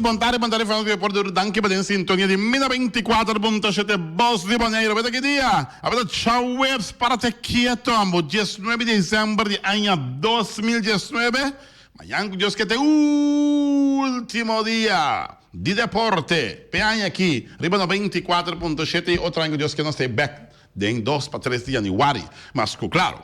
bontare fanno che porto anche per in sintonia di 1024.7 Boss di Bonaire. Vede che dia? Avete ciao webs para te quieto, ambo 19 de diciembre de año 2019. Mañana Dios que te último día di deporte. Pe aqui, riba no 24.7 outro ano Dios que nós tem back de 2 para 3 de januário. Mas claro,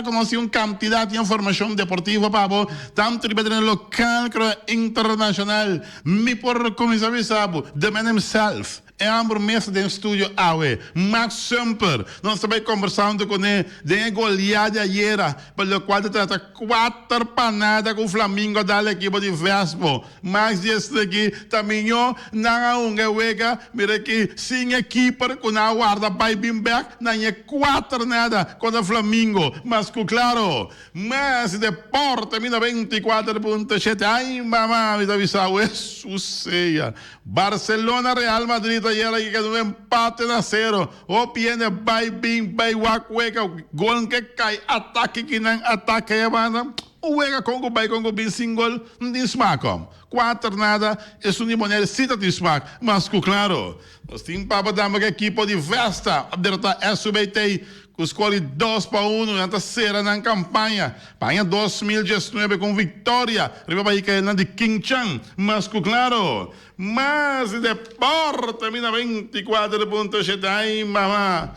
conocí una cantidad de información deportiva, pavo, tanto en local como internacional. Mi por comisario sabe, de man himself. É ambro mesa de estúdio Aue, Max Sumper. Nós também conversando com ele de goleada ayer, pelo qual trata 4 panadas com o Flamengo da equipe de Vespo. Max disse aqui também eu não wega, mira que sem equipe com a guarda by Bimberg, não é 4 nada com o Flamengo. Mas claro, mas deporte 24.7. Ai, mamá, me avisou, isso seja. Barcelona, Real Madrid ayer que quedó un empate a 0. O viene by Bing, by Wakweka, gol que cae, ataque que não ataque llamada. O Wega Congo by Congo bin single, de smakom. 4 nada, é um limonel cita de smak. Mas claro, nós temos para dar uma equipe de Vesta, a derrota SBT, com escolhe 2-1 na terceira na campanha. Panha 2019 com vitória. Riba aí que de King Chan. Mas claro, mas deporte, 24.7. Ai, mamá.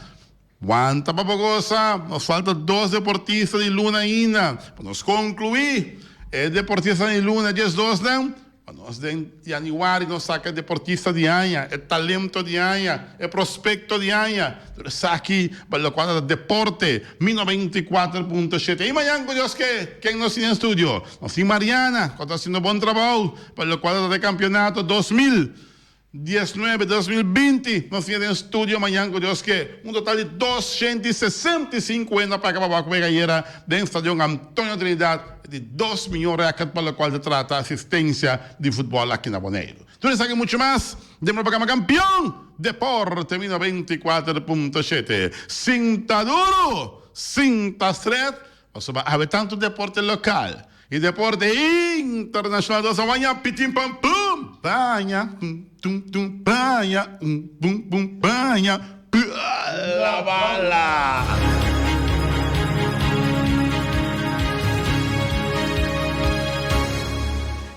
Quanta papagosa. Nos falta 2 deportistas de Luna ainda. Para nos concluir, é deportista de Luna, 10-2 não. Nós de januário nós saca deportista de Anha, é talento de Anha, é prospecto de Anha. Aqui, para o quadro de deporte, 24.7. E amanhã, com Deus que quem nos tem em estúdio? Nós temos Mariana, que está fazendo bom trabalho para o quadro de campeonato 2019-2020. Nós temos em estúdio amanhã, com Deus que total de 265 anos para acabar com a galera do estádio Antônio Trinidad. De 2 milhões de reais para o qual se trata assistência de futebol aqui na Bonaire. Tudo isso aqui muito mais. Demos para campeão. Deporte 24.7. Cinta duro, cinta estreita. Há tanto deporte local e deporte internacional. Nós amanhã, pitim pam pum, panha, tum tum panha, bum bum panha, la bala.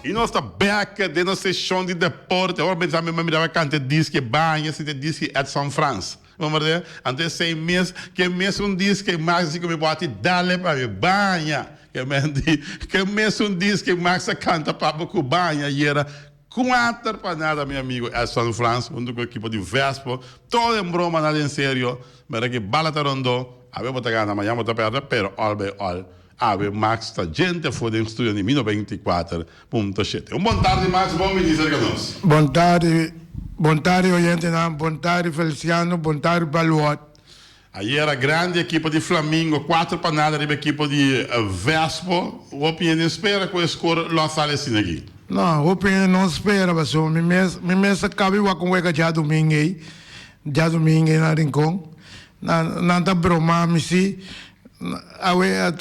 E nós estamos back de nossa sessão de deporte. Agora, me mirava cante disque banha, se disque Edson France. Vamos ver? Antes de 6 meses, que mês disque mais assim que me bota dale para me banha. Que mês disque mais canta para o banha. E era 4 para nada, meu amigo Edson France, com a equipe de Vespo. Todo em broma, nada em sério. Mas que bala tarondo. A ver, botar gana, amanhã, botar perto, pero all. Max sta gente fuori in studio di Mino 24.7. Buon tardi Max, buon ministro con noi. Buon tardi oyente, buon tardi Feliciano, buon tardi Baluot. Ayer a grande equipe di Flamengo, 4 panade di equipe di Vespo. Opinione spera che score lo sale assim aqui? No, opinione non spera, ma mi messa cabi wa con wega già domingo na rincon. Nanta broma mi si awe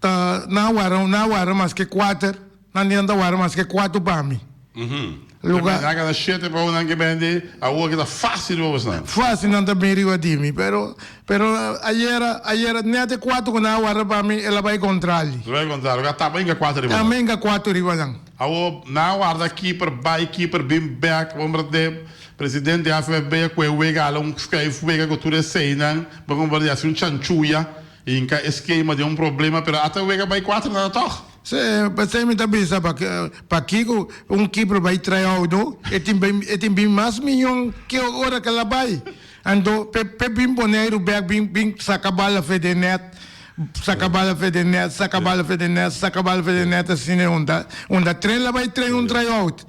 na wara mas que 4 não wara mas que 4 para mim. Lugar na cada sete para um que vende a o que tá fácil para você. Fácil não tá bem rigodimi, pero ayer nete 4 com na wara para mim ela vai contrário. Vai contrário, já tá bem que 4 riba. Também que 4 riba não. A o na wara keeper by keeper bim back vamos de presidente da FFB que o wega um escreve wega que tudo sei não, vamos ver assim chanchuia em que esquema de problema, pero até o wega by 4 nada toch. Sim, você me tá pensando para Kiko keeper vai tryout, tem bem mais milhão que hora que ela vai. Ando pe bim boneiro back bim saca bala de net. Saca bala de net assim onda treina vai treinar tryout.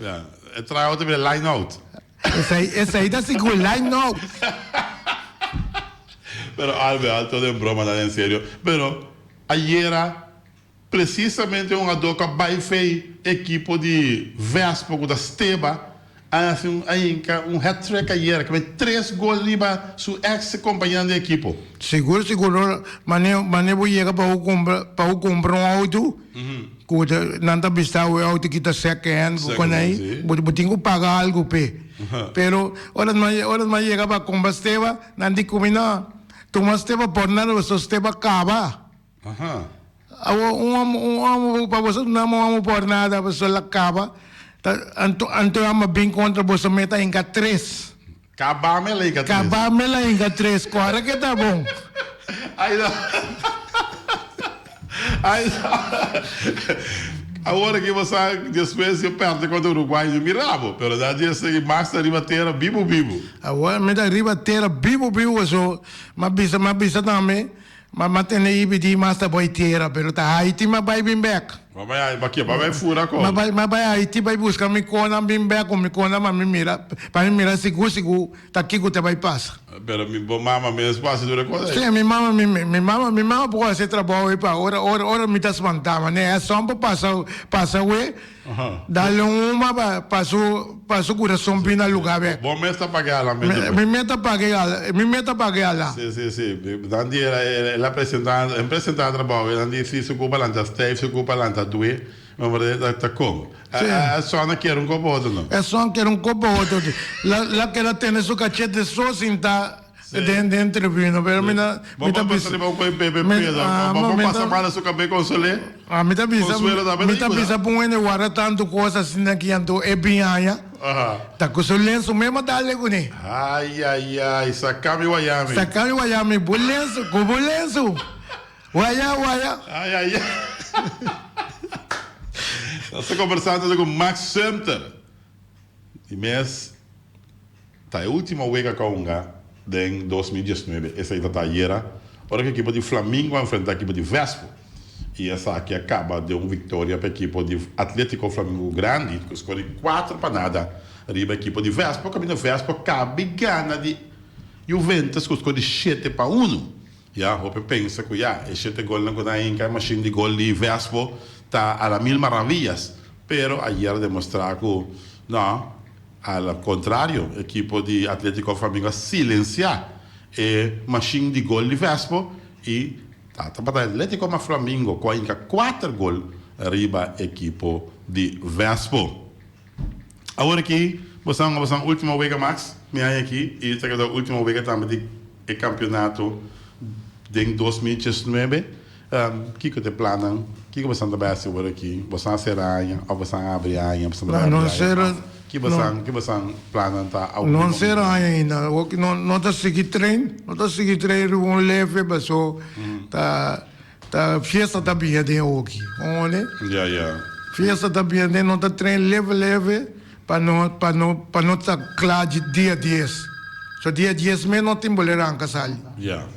É tryout é line out. Essa aí dá seguro line out. Pero Albert, todo en broma, nada en serio. Pero ayer, precisamente, un adoca vai fei equipo de Vespo da Steba, assim, hat-trick ayer, que 3 gols riba su ex-companheiro de equipo. Seguro, mane vou chegar para comprar um auto. Que nanta bista o auto que está second, quando aí, vou ter que pagar algo pe. Pero horas mais chega para comprar steva, nanti comina, toma steva por nada, só steva cava. Para você não vamos por nada, você lá cava. Anto ama bem contra você meta em 3. Cabame lá em 3. Cabame lá em 3, claro que tá bom. Agora que você depois eu perto contra o Uruguai de Mirabo, pelo da dia seguinte mais arriba terra bibo. Agora me da arriba terra bibo so, mas bisa também, mas tem aí pedi mais da boy terra, pero tá Haiti mas vai bem back. Vai fura com. Mas vai Haiti vai buscar me cona bem back, me cona mas me mira, para me mirar seguro, tá aqui que te vai passar. Pero mi mama mesmo passa dura coisa. Sim, minha mama pode fazer trabalho aí para hora me tá espantando, né? É só para passar ué. Dá-lhe uma passou coração bem no lugar, velho. Bom mês tá pagar lá mesmo. Me meta pagar lá. Sim. Dandi ela apresentar trabalho, dandi se ocupa lá, se ocupa lá, doe. Mas tá como? É só não quer um copo outro, não? É só quer um copo outro. Lá que ela tem seu cachete só sentar dentro do vinho. Vamos passar com o bebê preso. Vamos passar para o cabelo com o solé. Me tá bisa por um guarda tanto coisa assim que ando é bem aí. Tá com o lenço mesmo dá lego né. Ai, sacame Miami. Sacame Miami, bom lenço. Uaya. Ai. Nós estamos conversando com o Max Center. E mês, tá a última vez que em 2019. Essa aí tá ayer. Agora que a equipe de Flamengo vai enfrentar a equipe de Vespo. E essa aqui acaba de uma vitória para a equipe de Atlético Flamengo Grande, que escolhe 4 para nada. Arriba a equipe de Vespo. O caminho de Vespo cabe gana de Juventus, que escolhe 7 para 1. Eu penso que esse 7 gols não tem a machine de gol de Vespo. Está a las mil maravillas, pero ayer demostró que no, al contrario, el equipo de Atlético Flamengo silenciar el machine de gol de Vespo y para el Atlético Flamengo con 4 gols arriba equipo de Vespo. Ahora aquí, vamos a última vez Max, me hay aquí y esta es la última vez también del campeonato de 2019. Que te planam? Que você anda bem agora aqui? Você vai aranha ou você abre aranha? Não ser. Que você plana tá? Não ser ainda. Não tá seguir treino. Não tá seguir treino um leve, mas tá fiesta tá bem de hoje. Olha. Fiesta tá bem de não tá treino leve para não tá claro de dia 10. So dia 10 mesmo não tem boleiro arrancar sali.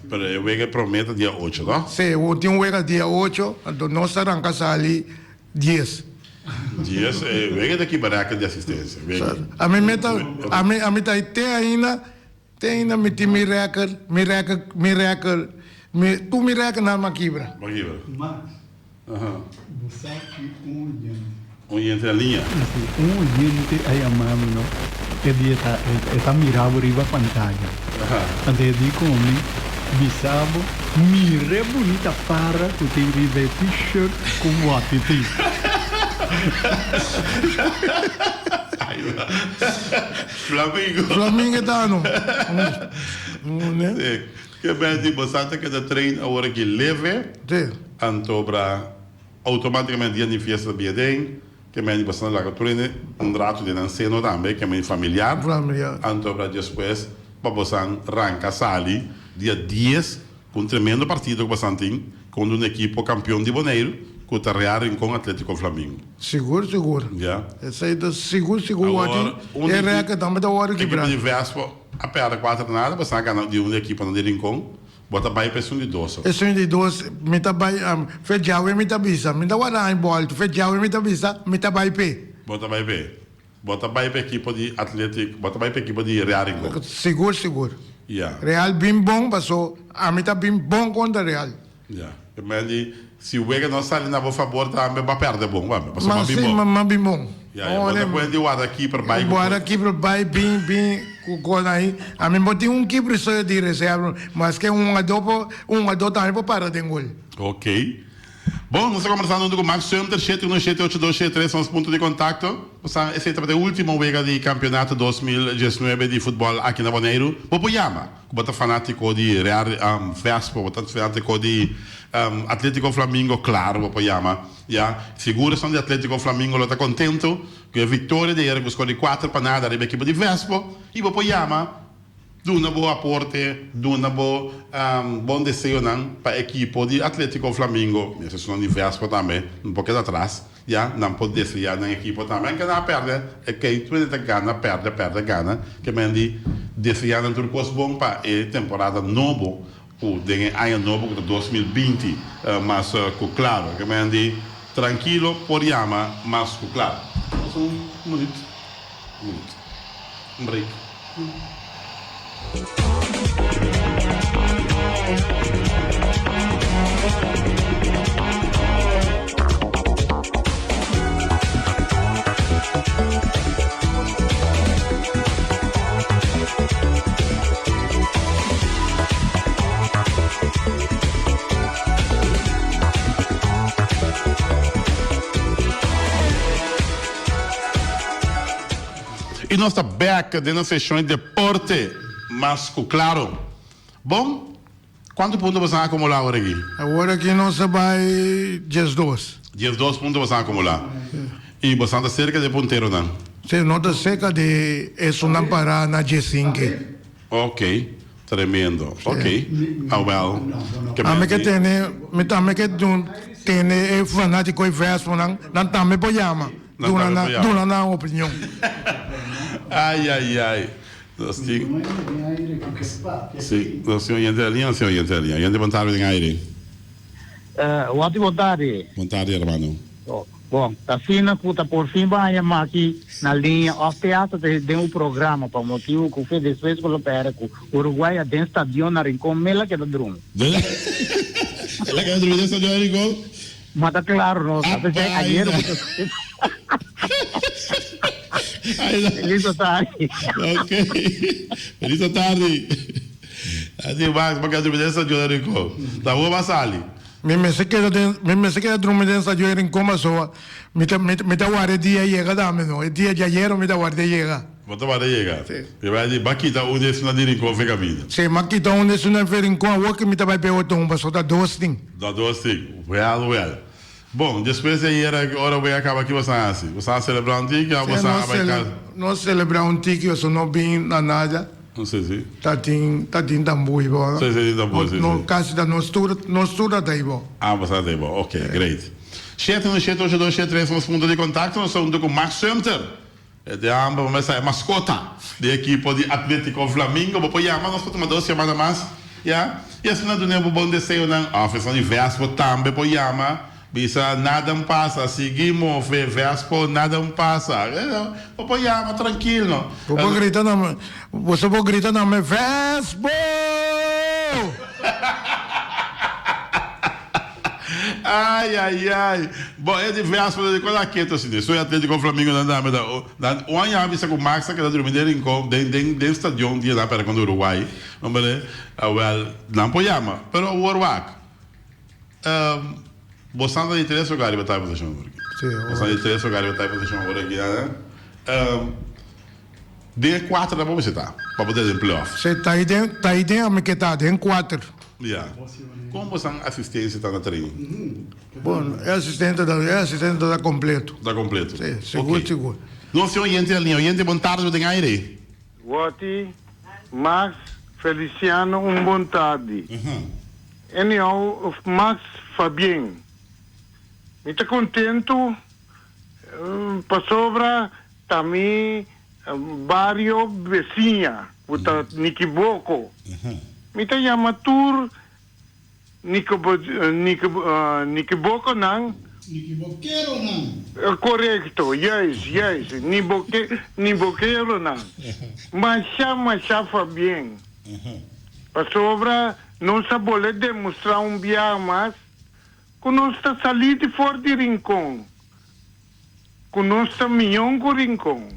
Pero eu vejo que promete dia 8, não? Sim, eu tenho um dia 8, então não está arrancar sali 10. 10, eu vejo daqui baraca de assistência. A mim tá tem ainda me tem miracle, tu miracle na maquibra. Mas, você sabe um entre a linha. Gente aí amado, não? Ele está mirando riba pantalla. Ante di come bisabo mire bonita para que tem riba t-shirt com atiti. Flamengo tá não. Que bem de bastante que de treino agora que leve. Antobra automaticamente dia de festa bem. Que me bastante lá que um rato de anceno também que me familiar. Antobra depois para você arrancar sali dia 10 com um tremendo partido que você tem com uma equipe campeão de Boneiro que está reagindo com o Atlético Flamengo. Seguro. Essa aí tá seguro. Agora, é real que também da hora que equipe de Vespo a pera 4 nada, você ganha de uma equipe no Rincon. Bota vai para de 12. Esse de 12, me tá vai, feijão e me tá bisa, me tá guardar em bolto, feijão e me tá bisa, me tá vai pe. Bota vai para equipe de Atlético, bota vai para equipe de Real Rincon. Seguro. Real bem bom, passou, a me tá bem bom contra Real. Mas se o Wega não sai na favor também vai perder bom, vai. Mas sim, mas bem bom. Olha, depois de o aqui para baixo. O aqui para baixo, bem, com aí. A mim botei que precisa de reserva, mas que adoro também para de gol. Ok. Bom, nós estamos conversando com o Max Sumter, 7178273 são os pontos de contato. Esse é o último Wega de campeonato 2019 de futebol aqui na Bonaire. Vou chamar. Bota fanático de Real Vespo, bota fanático de Atlético Flamengo, claro, vou chamar. Figuração de Atlético Flamengo, lo está contento com a vitória de Eric buscou de 4 para nada da equipe de Vespo. E vou chamar. De uma boa aporte, de uma boa bom desejo para a equipe de Atlético Flamengo, esse são de Vespo também, um pouquinho atrás, não pode desejar na equipe também, que não perde, é que tu gana, perde, gana, que me desejar um turcos bom para a temporada nova, o ano novo de 2020, mas claro, que me tranquilo, por yama, mas claro. Um minuto, um break. E nós estamos back dentro da sessão de deporte, mas claro. Bom, quanto pontos você vai acumular agora aqui? Agora aqui nós vai 12. 12 pontos você vai acumular. E você está cerca de ponteiro, não? Sim, nós estamos cerca de isso não parar na G5. Ok, tremendo. Ok, well. A mim que tem fanático e verso, não também pode chamar. Duna na opinião. Ai. Sim, o senhor entra ali ou o senhor entra ali? Entra boa tarde em aire. Boa tarde. Boa tarde, irmão. Bom, tá fina puta por fim vai chamar aqui na linha of teatro de um programa para motivo que fez depois com o pera com Uruguai a dentro estadião na Rincón mela que é drum. Ela quer dormir nessa de Rincón? Mas tá claro, não sabe se ayer Feliz tarde. Ok. Feliz tarde. Ademais, porque a dormir nessa de Rincón. Tá boa, Basali? Me se queda dormir nessa de Rincón, mas só me tá guarda dia chega dame não. O dia de ayer me tá guarda chega. Bota para chegar. E vai de baquita onde é na Rincón fica vida. Sim, maquita onde é na Rincón, o que me tá vai pegar um, mas só tá dois ting. Dá dois ting. Well. Bom, depois de ayer, agora vai acabar aqui você assim. Você vai celebrar um tique, você vai casa. Nós celebrar um tique, eu só não vim na nada. Não sei se. Tá tem também, bom. Sim, também. No caso da nós tudo daí, bom. Você tá bom. Ok, great. 7178273 são os pontos de contato. Nós estamos com o Max Sumter. De ambas, é mascota da equipe de Atlético Flamengo. Vou chamar, nós podemos dar chamada mais. E assim, nós temos um bom desejo na oficina de Vespo também, vou chamar. Bisa nada passa, seguimos Vespo, nada passa. Vou chamar, tranquilo. Você pode gritar na minha Vespo! Ai. Bom, é de Vespo, de quando aqui, assim, sou Atlético Flamengo, o ano já vista com o Max, que está dormindo dentro do estádio, dia lá para quando o Uruguai. Vamos ver, não pode chamar, mas o Uruguai. Você anda de 3 lugares para estar em posição agora. Você anda de 3 lugares para estar em posição agora aqui, né? De 4 dá para você estar, para poder ir em playoff. Você tá aí dentro, mas que tá dentro 4. Como você assistência está na treino? Bom, é assistente da completo. Está completo? Sim, seguro. Não, senhor, entra ali, entra bom tarde, tem aire. Wati, Max, Feliciano, bom tarde. Anyhow, Max Fabien. Me está contento, para sobra, também, barrio vizinha, puta, Nikiboco. Me está chamando Nikiboco, não? Nikiboqueiro, não? Correto, yes. Niboqueiro, não. Mas chama Fabien. Para sobra, não sabe demonstrar um dia mais, Conosco salir de fora de Rincón. Conosco milhão com Rincón.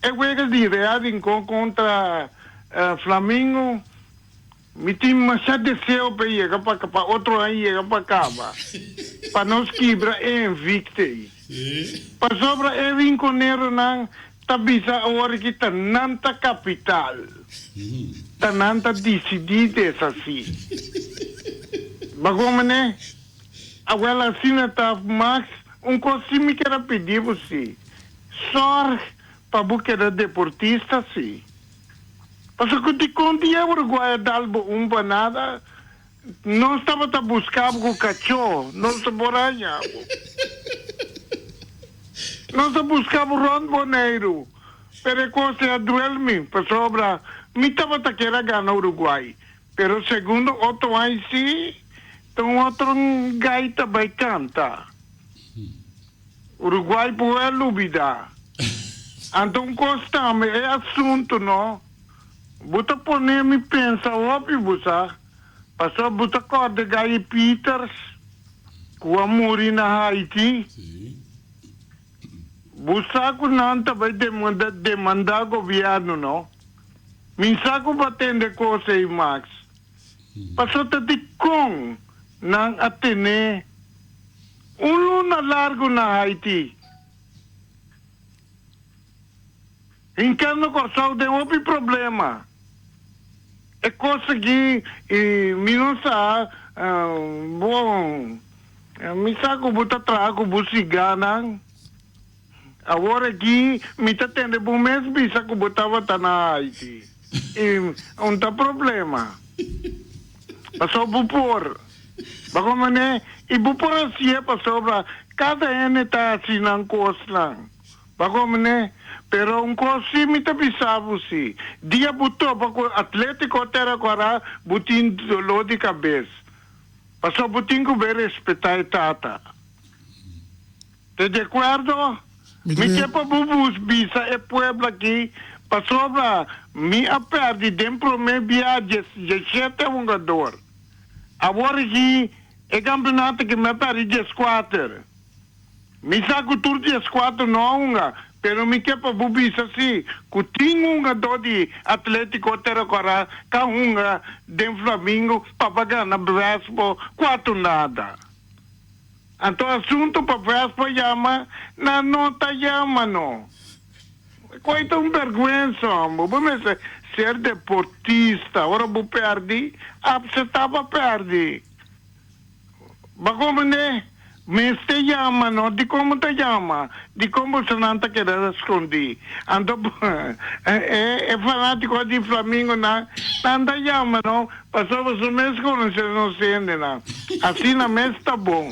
Eu vou direto Rincón contra Flamengo. Me tem machado de céu para chegar para cá, outro aí chegar para cá. Para nós quebrar é invicto. Para sobra é Rinconeiro não, tá bisa a hora que tá nanta capital. Tá nanta decidida essa assim. Bagoma né? Agora assim tá Max, coisa que era pedir você. Sorte para buscar deportista sim. Parce que de quando eu Uruguai dalbo nada, não estava a buscar com cachorro, não se boranha. Não se buscava Ron Boneiro. Pero coisa a duelme, para sobra, me estava a querer ganhar Uruguai. Pero segundo outro aí sim, então outro gaita vai cantar. Uruguai pode dúvida. Então constante, é assunto, não? Buta poner me pensa óbvio, busa. Passou buta corda Guy Peters, com a muri na Haiti. Busa ko nanta vai demandar governo, não? Minsa ko batende coisa aí, Max. Passou de com nang Atene. Luna largo na Haiti. Enquanto corção tem outro problema. É coisa que me não sabe, bom, me saco buta trago busigana. Agora aqui me tá tendo bom mês bisa que botava tá na Haiti. E não tá problema. Passou por bagoma né? E por assim é passou para cada ano tá assim na costa. Bagoma né? Pero coisa me tá pensando assim. Dia botou para Atlético terra agora butin dolo de cabeça. Passou butin que ver respeitar a tata. Te de acordo? Me quer para bubus bisa é pueblo aqui. Passou para me aperdi dentro me viagem de 7 jogador. Agora aqui é campeonato que me aperdi de 4. Me saco tudo de 4 não. Pero me quer para bubisa assim, que tinha jogador de Atlético Terracora, que de Flamengo, para pagar na Vespo, 4 nada. Então, assunto para Vespo chama, na nota chama, não. Coisa vergonha, vamos ser deportista, agora vou perder, você estava perder. Mas como né? Me te llama, ¿no? ¿De cómo te llama? ¿De cómo se nanta querer esconder? Ando, fanático de Flamengo, ¿no? Tanta llama, ¿no? Pasó su mes con se no siente, ¿no? Así na mes está bom.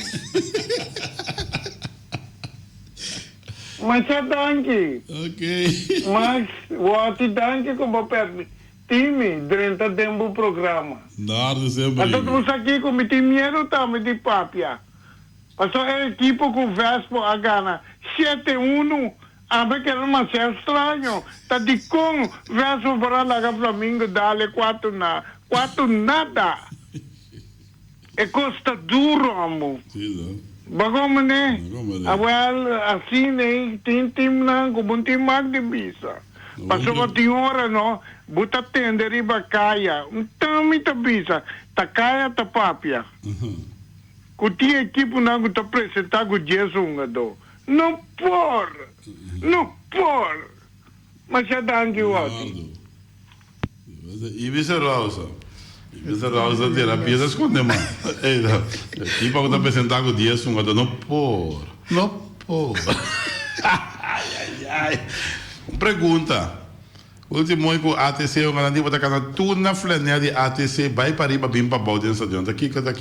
Mas é danke. Ok. Mas, o danke como perdi. Time, durante o tempo do programa. Nada, sempre. Então, você aqui com o dinheiro, tá, me de papia. Passou a equipe com o Vespo a Gana 7-1, a ver que era uma estranho. Tá de com Vespo para lá Flamengo dá-lhe 4 nada. É costa duro, amor. Sim, Bagoma, né? Agora, assim, né? Tem time não, como um time mais de bisa. Passou a hora, não? Buta tende riba caia. Então, muita bisa. Tá caia, tá papia. Que a equipe não está apresentar com o Jesus não por, mas já dá aqui o outro. E vice Rosa terapia das esconde mais. E para que apresentar com o Jesus não por. Pergunta. Último que o ATC o garantia para cada tudo na flanela de ATC vai para riba bem para balde nessa adianta aqui conta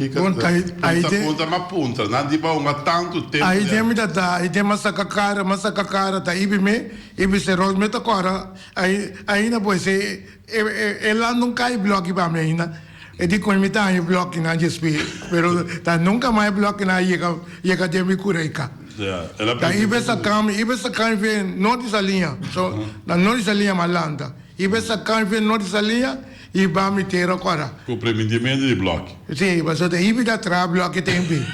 uma ponta não de para tanto tempo aí tem muita aí tem massa cara tá ibi se roz meta agora aí na pode ser ela não cai bloco para mim ainda e de com imita aí bloco na GSP pero tá nunca mais bloco na chega de me cureica da ibesa cam vem não dessa linha so na não dessa linha malanda ibesa cam vem não dessa linha e vai me ter agora. Com o prendimento de bloco. Sim, mas eu tenho que trabalhar que tem bem.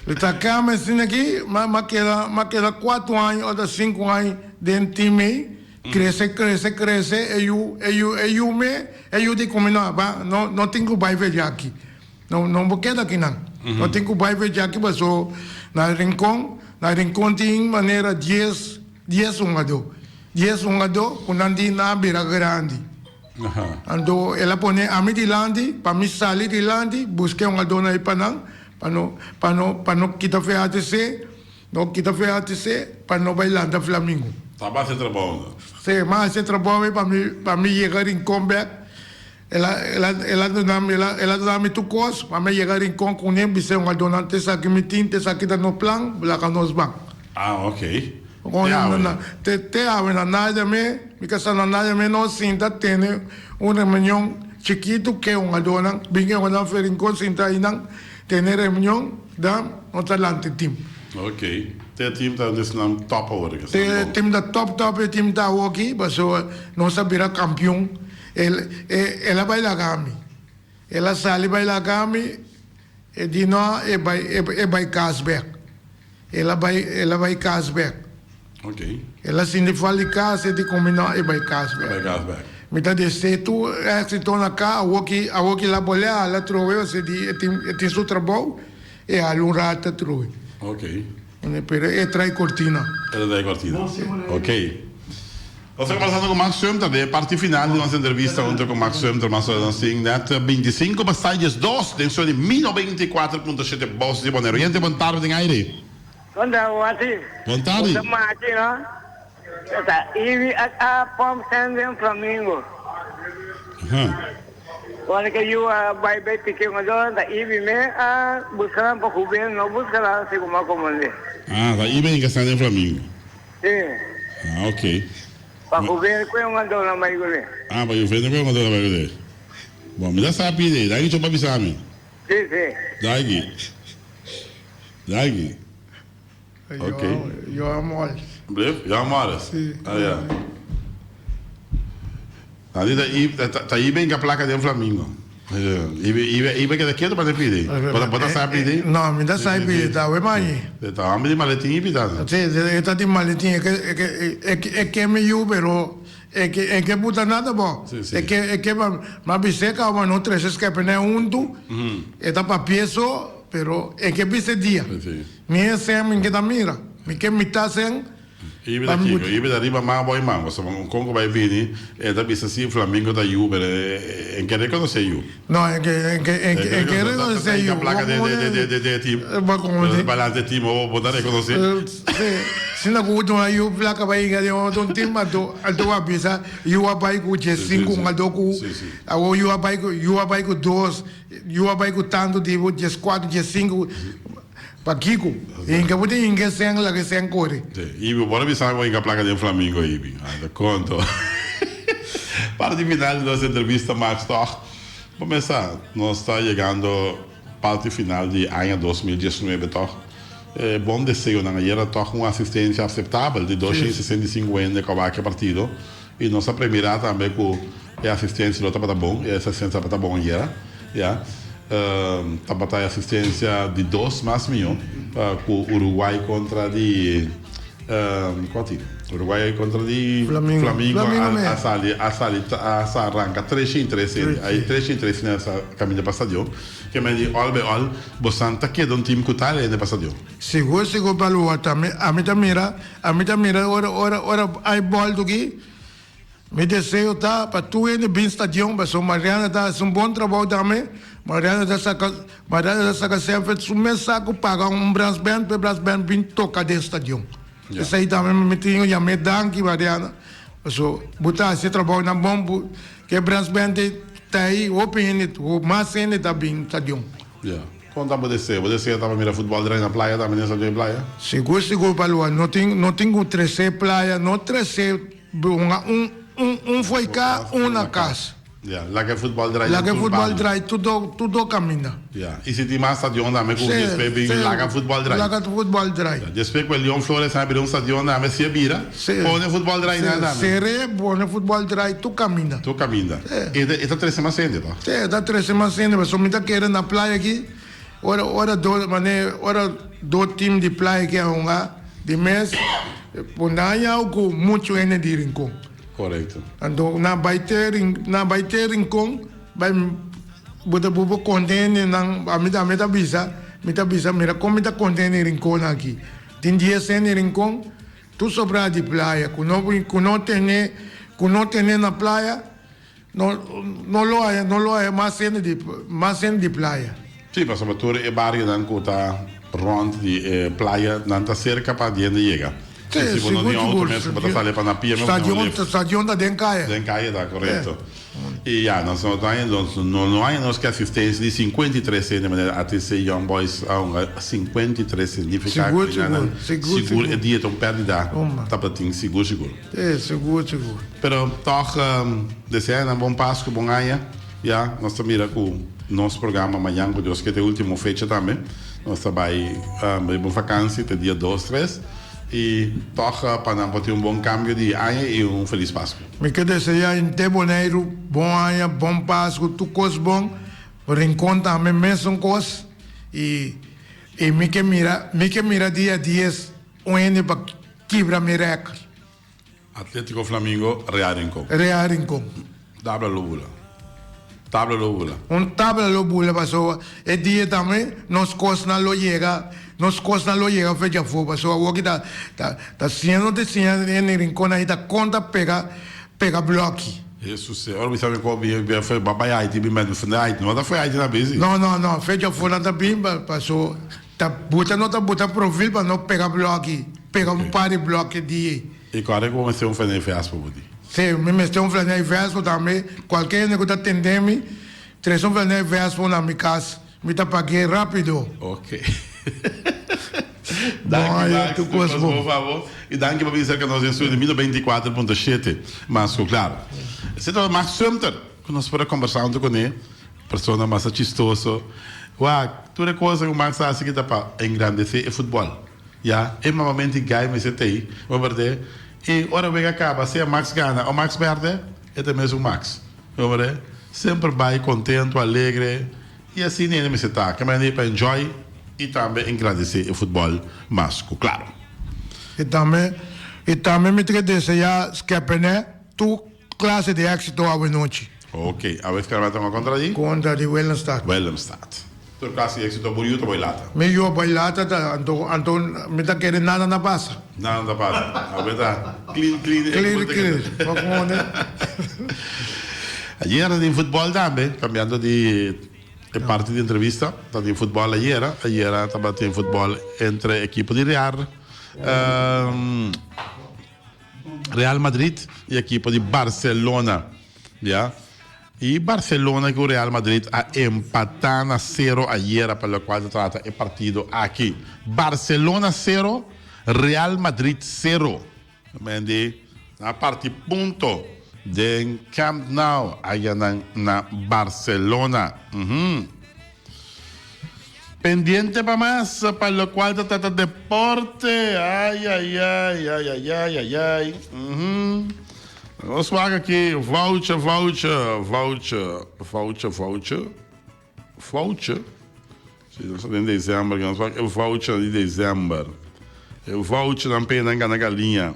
Está cá, mas aqui, mas que 4 anos ou 5 anos dentro do time, cresce, e eu digo como não tem que vai ver aqui. Não vou quedar aqui não. Não tem que vai ver aqui, mas na rincão tem maneira 10 ungado. 10 ungado, quando na beira grande. Então, ela põe a mim de lande, para mim sair de lande, busquei uma dona aí para não kita fe ATC, não kita fe ATC, para não bailar da Flamengo. Tá bastante trabalho. Sim, mas esse trabalho para mim chegar em comeback, ela dá-me tu coisa, para mim chegar em com nem bise uma dona, te saque me tinte, saque da no plan, lá que nós vamos. Ah, ok. Te na nada me casa na nada me não sinta tem uma reunião chiquito que uma dona, vinha uma ferinco sinta aí não tem reunião da nossa lante team. Ok. Te team tá nesse nome top agora. Te team da top team da aqui, mas não sabia campeão. Ela vai lá gami. Ela sale vai lá gami e de não vai Casberg. Ela vai Casberg. Ok. Ela se não fala casa de combinar e vai Casberg. Vai Casberg. Então, se tu se torna cá, a que lá bolha, ela trouxe, se tem seu trabalho, e a lunrata trouxe. Ok. E trai cortina. Ela dai cortina. Ok. Nós estamos passando com o Max Sumter, a parte final de nossa entrevista ontem com o Max Sumter, mas nós temos 25 passagens, 2, dentro de 1094.7 Boss de Bonaire. Gente, boa tarde, em aire. Boa tarde. Boa tarde. Boa tarde, não? Ibi at Palm Sanding Flamingo. Quando que eu vai ticket doon, da ibi me buscaran pa gobyerno, no buscaran si kumakomande. Ah, da ibi ka sa Flamengo. Sim. Ah, ok. Pa gobyerno ko yung doon na may guli. Ah, pa gobyerno ko yung doon na may guli. Bom, me dá sabe aí, daí que eu avisar me. Sim, sim. Daí. Ok. Eu amo. Blijf? Ja, Maris. Sim. Ah, ja. Ali tá aí bem que a placa de Flamengo. E que daqui do para pedir. Pode saber pedir? Não, me dá sabe pedir, tá? Oi, mãe. Tá, homem de maletinha e pedir. Sim, tá de maletinha, que é meio, pero é que puta nada bom. É que mas biseca, mas não três escape né unto. Tá para piezo, pero é que bise dia. Minha sem que da mira. Me que me tá sem Ibi da Kiko, ibi da riba ma boy man, so un congo vai bini e da bisa si Flamengo da Juve en que reconoce you. No, en que reconoce you. La placa de team. Balance de team o botar reconocer. Si na gusto na you placa vai ga de un team alto va bisa you vai ku 5 ngado ku. Awo you vai ku 2, you vai ku tanto de 4, 5 para Kiko, em que você em que sem lá que sem corre. Ibi, bora me sabe que a placa de Flamengo Ibi. Da conto. Para de final da nossa entrevista, Max Toch. Começar, nós está chegando parte final de ano 2019 Toch. Bom desejo na era Toch uma assistência aceitável de 265 anos de qualquer partido e nossa primeira também com a assistência do para bom, e a assistência para bom era, já. Tabatai assistência de 2 mais milhões com o Uruguai contra de Uruguai contra de Flamengo a arranca 3-3 aí 3-3 nessa caminho passadio que me di all bosanta que um time que tal é passadio seguro para o a mim mira ora ai bol do que me desejo tá para tu ir no bem estadião mas o Mariana tá um bom trabalho também Mariana da saca sempre sume saco paga brass band vim tocar de estadião isso aí também me tinha já me danke Mariana so botar esse trabalho na bom que brass band tá aí open o mais ainda tá bem estadião Conta você estava mirando futebol na praia também nessa de praia seguro para o não tenho 13 praia não 13 foi cá uma casa Ja, lá que futebol draai. Lá que futebol draai, tudo caminha. Ja, e se ti mais stadion também com despegue lá que futebol draai. Lá que futebol draai. Despegue com o Leon Flores abrir stadion também se bira. Põe futebol draai na também. Sere bom futebol draai, tu caminha. Tu caminha. E tá 3 semanas ainda, tá? Sim, tá 3 semanas ainda, mas só me tá querendo na praia aqui. Ora do time de praia que é de mês, pondaia o muito ene de rincon. Correto. Então na baiter rincon, vai botar bubu contene nang amita bisa mira como tá contene rincon aqui. Tem dia sem rincon, tu sobra de praia, kuno tene na praia, não lo é mais cena de praia. Sim, mas a tour é barrio dan kota rond de praia dan tá cerca para gente chegar. Se você não tem auto mesmo para sair para na pia, stadion da Dencaia. Dencaia, tá correto. E já, nós não há nós que assistência de 53 de maneira até ser Young Boys a 53 significa seguro é dia tão perdida. Tá para ter seguro. É, seguro. Pero toch desejo um bom Páscoa, bom ano. Já, nós estamos com nosso programa amanhã, que Deus que tem a última fecha também. Nós estamos em vacância, até dia 2, 3. E toca para não ter bom câmbio de ano e feliz Páscoa. Me quer desejar em Teboneiro, bom ano, bom Páscoa, tu coisa bom, reencontra a mim mesmo coisa. E me quer mira dia 10, ano para quebrar miracle. Atlético Flamengo, Real Rincon. Tabla Lobula. Tabla Lobula, passou. E dia também, nós coisas não chega. Nos costas não chega a fecha fogo, só o que tá sendo em rincão aí tá conta pega bloco. Jesus, ora me sabe qual foi babai Haiti, bem mais no Haiti, não foi Haiti na base. Não, fecha fogo não tá bem, passou tá bota profil para não pegar bloco, pegar par de bloco de. E qual é que você um fazer festa para você? Sim, me estou fazendo festa também, qualquer negócio tá tendendo, três fazendo festa na minha casa, me tá paguei rápido. Ok. Dank je, por favor. E dank je para dizer que nós estamos em 24.7. Mas, claro, você está mais Sumter, que nós podemos conversar com ele, pessoa mais chistosa. Toda coisa que o Max faz aqui para engrandecer é futebol. Já, é normalmente gai, mas você tem, verdade? E hora que acaba, se o Max ganha ou o Max perde, é também o Max. Verdade? Sempre vai contente, alegre. E assim nem me está, que é para enjoy. E também agradecer o futebol masculino, claro. E também me quer desejar que tu classe de êxito à noite. Ok, a vez que vai tomar contra aí? Contra de Wellenstad. Tu classe de êxito bonito ou boilata? Meio boilata, então me tá querendo nada na passa. Nada na passa. A vez tá clean. Ayer em futebol também, cambiando de parte de entrevista, está em futebol ayer estava em futebol entre a equipe de Real Madrid e a equipe de Barcelona, já? E Barcelona que o Real Madrid a empatar na 0 ayer, pelo qual se trata o partido aqui. Barcelona 0, Real Madrid 0. Na parte ponto de Camp Nou, allá na Barcelona. Pendiente para más, para lo cual se trata deporte. Ay. Vamos a aqui, voucher. Se nós estamos em dezembro, nós vamos o voucher de dezembro. O voucher não pena na galinha.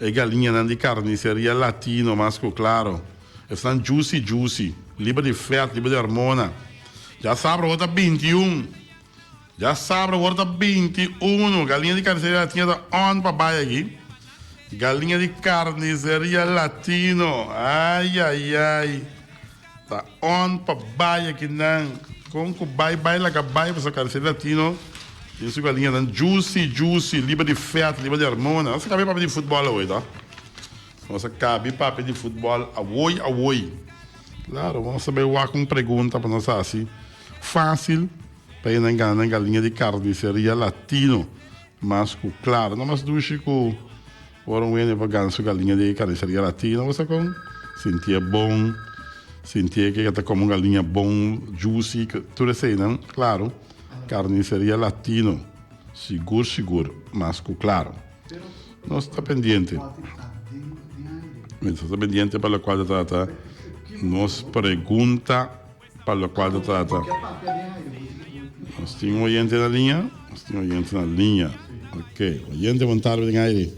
E galinha não de carniceria latino, mas claro. Estão juicy. Livre de fat, livre de hormona. Já sabe, volta 21. Galinha de carniceria latino da on para baixo aqui. Galinha de carniceria latino. Ai. Tá on para baixo aqui não. Com que vai lá que vai para essa carniceria latino. Isso galinha dan juicy, livre de fat, livre de hormona. Você cabe para pedir futebol hoje, tá? Você cabe para pedir futebol hoje. Claro, vamos saber o com pergunta para nós assim. Fácil para ir na galinha de carniceria latino. Mas, claro, não mais duche com o para ganhar galinha de carniceria latino. Você com sentir bom, Sentia que está como uma galinha bom, juicy, tudo isso aí, não? Claro. Carniceria Latino. Seguro, mas claro. Não está pendiente. Está pendiente para o qual trata. Nos pergunta para o qual trata. Nós temos um oyente na linha? Ok. Oyente, boa tarde, em aire.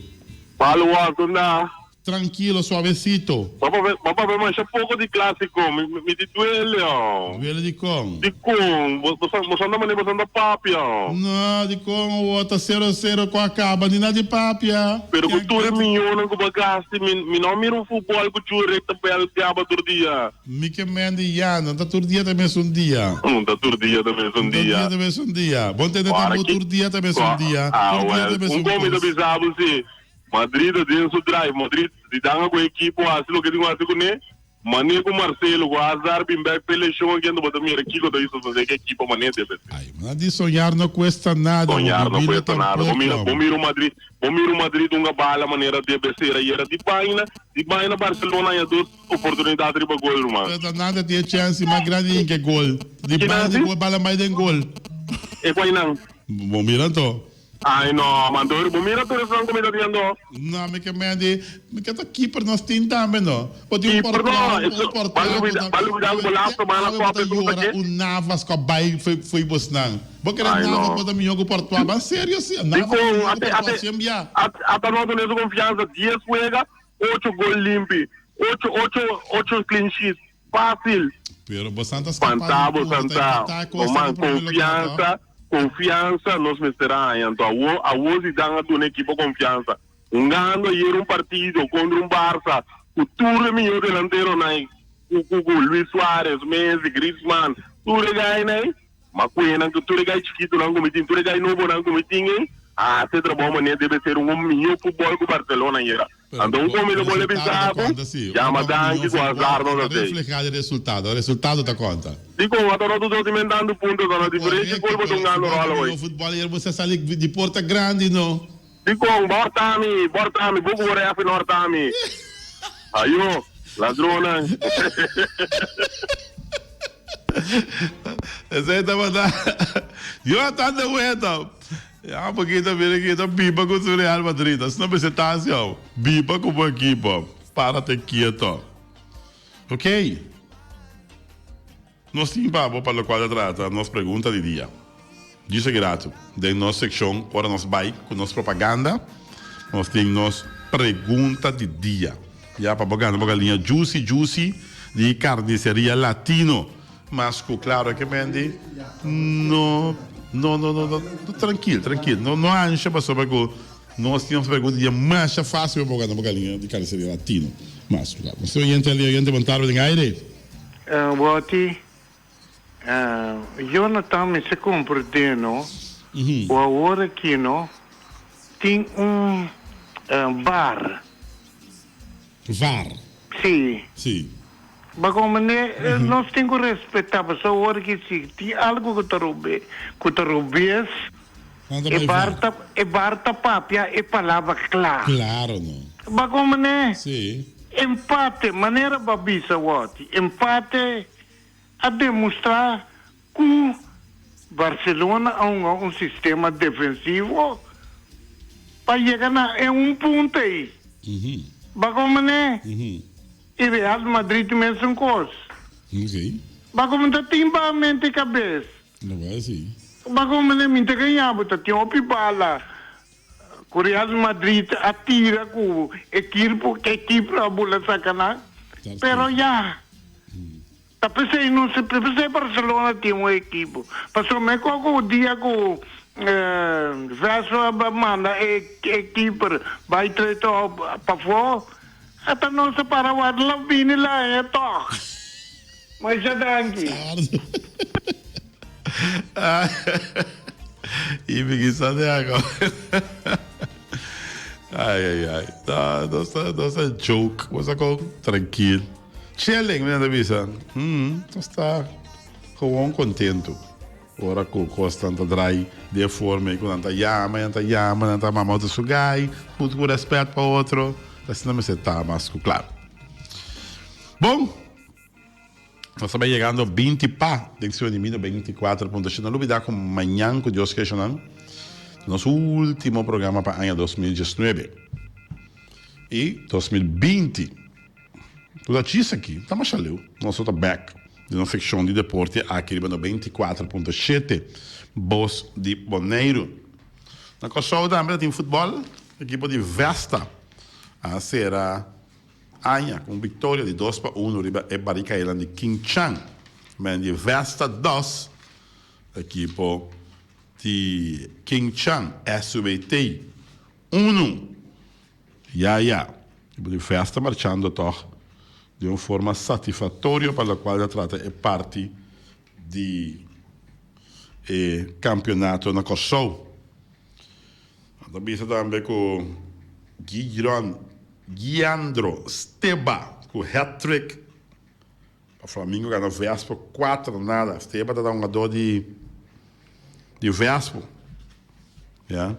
Falo alto, não. Tranquilo, suavecito. Vamos ver mais um pouco de clássico. Me tituele, ó. Duelo de com. De com. Você anda papia. Não, de com o outro 0-0 com a caba, nem nada de papia. Pero cultura minha, não que bagaste. Me não miro futebol com o recta bel caba todo dia. Me que mende já, não tá todo dia também um dia. Não tá todo dia também um dia. Bom ter tempo todo dia também um dia. Ah, well. Gome da bisabo, sim. Madrid dentro do drive, Madrid de dar com a equipe, assim que digo assim com ele, mané com Marcelo, com Azar, Bimbeck, Pelechão, aqui ando botando minha aqui quando isso fazer que equipe mané deve. Ai, mas de sonhar não custa nada. Sonhar não custa nada. Bom miro Madrid uma bala maneira de ser aí era de baina Barcelona e duas oportunidades de gol, irmão. Nada de chance mais grande que gol. De baina bala mais de gol. E qual não? Bom mirando. Ai não, mandou, bom mira todo franco me dando. Não, me que mende, me que tá keeper nós tem também não. Pode um Navas com a bai foi bosnan. Vou querer Navas para me jogar Portugal, mas sério assim, Navas até nós temos confiança, 10 juega, 8 gol limpo, 8 clean sheet, fácil. Pero Bosanta Santa, confiança nos mesterá, então a hoje dá a equipe confiança. Ganhando ir partido contra Barça, o tudo melhor delantero né, o Luis Suárez, Messi, Griezmann, tudo ganha né, mas quando tudo ganha chiquito não comitim, tudo ganha novo não comitim, se trabalha maneira deve ser melhor futebol que o Barcelona era. Então como ele pode pensar, já mas que com azar não sei. Refletir o resultado da conta. Digo, agora tu estás inventando pontos na diferença por botar ganhando rola hoje. O futebol era você sair de Porta Grande não. Digo, Bortami, buku reafi Nortami. Ayo, ladrona. Essa aí tá mandando. Eu tá de vuelta. Ya, porque também aqui tá bipa com o Real Madrid. Se não você tá assim, ó. Bipa com a equipe. Para te quieto. Ok? Nós temos para o qual trata nossa pergunta de dia. Diz grato. Da nossa secção, para nós vai com nossa propaganda. Nós temos nossa pergunta de dia. Já para a linha Juicy de carniceria Latino. Mas, claro que mende, não, tranquilo. Não acha para sobre que nós tínhamos pergunta de dia mais fácil para a linha de carniceria Latino. Mas, claro, você oyente boa tarde em aire? Boti, Jonathan me se compreendendo, o agora aqui, não, tem bar. VAR? Sim. Mas como nós temos que respeitar a pessoa que se tem algo que te roubes, e barta papia e palavra clara. Claro, não. Mas como Sim. empate, maneira babisa, empate a demonstrar que Barcelona é um sistema defensivo para chegar a ponto aí. Mas como e Real Madrid mesmo coisa. Ok. Mas como tem mente cabeça. Não vai assim. Mas como me ganhava, tem uma bala. O Real Madrid atira com equipe a bola sacanagem. Pero já. Pensei, não se pensei Barcelona tem uma equipe. Passou me com o dia com verso manda equipe vai treinar para fora. Até não se para o ar lá vini lá é toque. Mas já dá aqui. E me sabe agora. Ai. Nossa joke. Você com tranquilo. Chilling, minha avisa. Está com contento. Ora com constante dry de forma que não tá llama, não tá mamando do sugai, muito com respeito para o outro. Assim não me está mais claro. Bom, Nós estamos chegando a 20 pá, edição de 24 pontos. Não olvidar com amanhã, com Deus que é nosso último programa para o ano 2019. E 2020, tudo isso aqui, está mais chaleu. Nós estamos back de uma secção de deporte aqui no 24.7, Bos de Bonaire. Na Kosovo também tem futebol, equipe de Vesta, a será Anha, com vitória de 2-1 riba e Barika de King Chan. Men de Vesta 2, equipe de King Chan, SVT 1. Tipo de Vesta marchando toch de uma forma satisfatória para a qual a trata é parte de campeonato na Kosovo. Da bisa também com Giandro Steba com hat-trick. O Flamengo ganhou Vespo 4-0. Steba está dando uma dor de Vespo. Yeah.